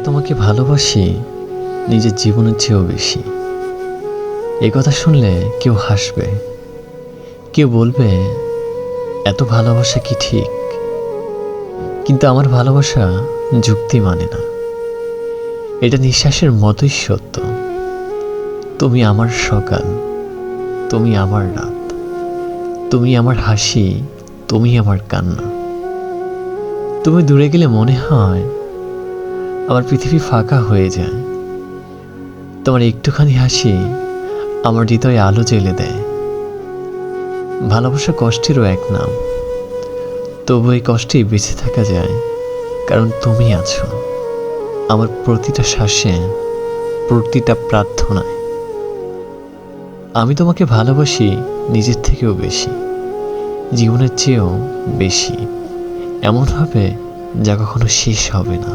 তোমাকে ভালোবাসি নিজের জীবনের চেয়েও বেশি। এই কথা শুনলে কেউ হাসবে, কেউ বলবে এত ভালোবাসা কি ঠিক? কিন্তু আমার ভালোবাসা যুক্তি মানে না, এটা নিঃশ্বাসের মতোই সত্য। তুমি আমার সকাল, তুমি আমার রাত, তুমি আমার হাসি, তুমি আমার কান্না। তুমি দূরে গেলে মনে হয় আমার পৃথিবী ফাঁকা হয়ে যায়। তোমার একটুখানি হাসি আমার হৃদয়ে আলো জ্বেলে দেয়। ভালোবাসা কষ্টেরও এক নাম, তবু এই কষ্টেই বেঁচে থাকা যায়, কারণ তুমি আছো আমার প্রতিটা শ্বাসে, প্রতিটা প্রার্থনায়। আমি তোমাকে ভালোবাসি নিজের থেকেও বেশি, জীবনের চেয়েও বেশি, এমনভাবে যা কখনো শেষ হবে না।